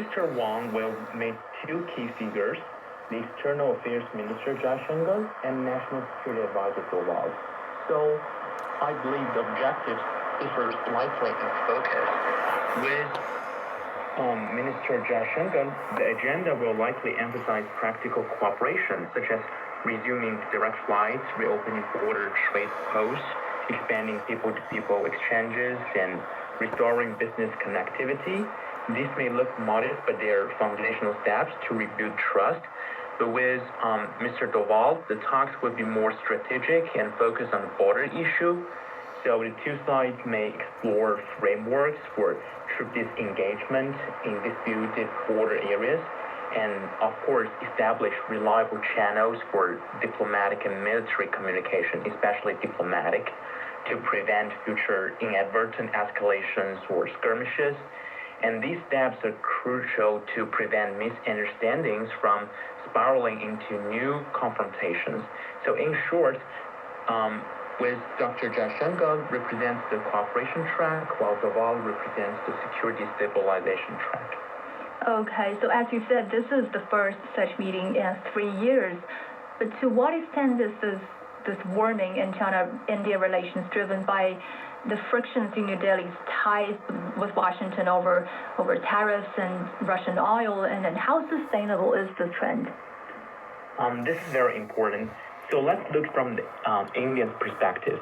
Mr. Wang will meet two key figures, the External Affairs Minister Zhao Shengang and National Security Advisor Zhou Wao. So I believe the objectives differ slightly in focus. With Minister Zhao Shengang, the agenda will likely emphasize practical cooperation, such as resuming direct flights, reopening border trade posts, expanding people-to-people exchanges, and restoring business connectivity. These may look modest, but they are foundational steps to rebuild trust. But with Mr. Doval, the talks would be more strategic and focus on the border issue. So the two sides may explore frameworks for troop disengagement in disputed border areas, and of course establish reliable channels for diplomatic and military communication, especially diplomatic, to prevent future inadvertent escalations or skirmishes. And these steps are crucial to prevent misunderstandings from spiraling into new confrontations. So in short, with Dr. Zhao Shengang represents the cooperation track, while Doval represents the security stabilization track. Okay, so as you said, this is the first such meeting in 3 years. But to what extent is this warming in China-India relations driven by the frictions in New Delhi's ties with Washington over tariffs and Russian oil, and then how sustainable is the trend? This is very important. So let's look from the Indian perspective.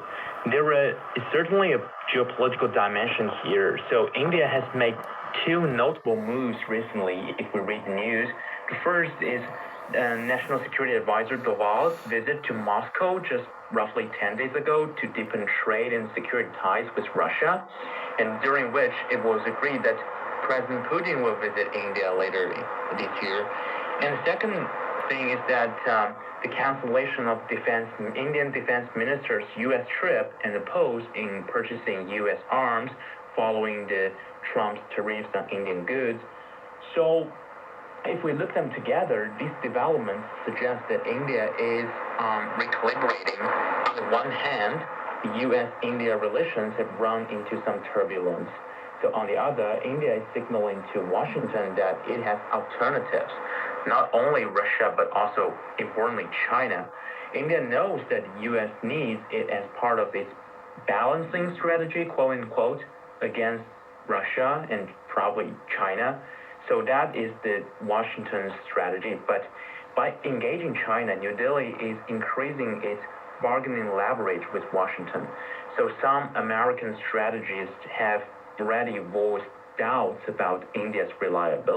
There is certainly a geopolitical dimension here. So India has made two notable moves recently, if we read the news. The first is National Security Advisor Doval's visit to Moscow just roughly 10 days ago to deepen trade and security ties with Russia, and during which it was agreed that President Putin will visit India later this year. And the second thing is that the cancellation of Indian defense minister's U.S. trip and the pause in purchasing U.S. arms following the Trump's tariffs on Indian goods. So if we look them together, these developments suggest that India is recalibrating. On the one hand, the U.S.-India relations have run into some turbulence. So on the other, India is signaling to Washington that it has alternatives, not only Russia, but also, importantly, China. India knows that the U.S. needs it as part of its balancing strategy, quote unquote, against Russia and probably China. So that is the Washington strategy. But by engaging China, New Delhi is increasing its bargaining leverage with Washington. So some American strategists have already voiced doubts about India's reliability.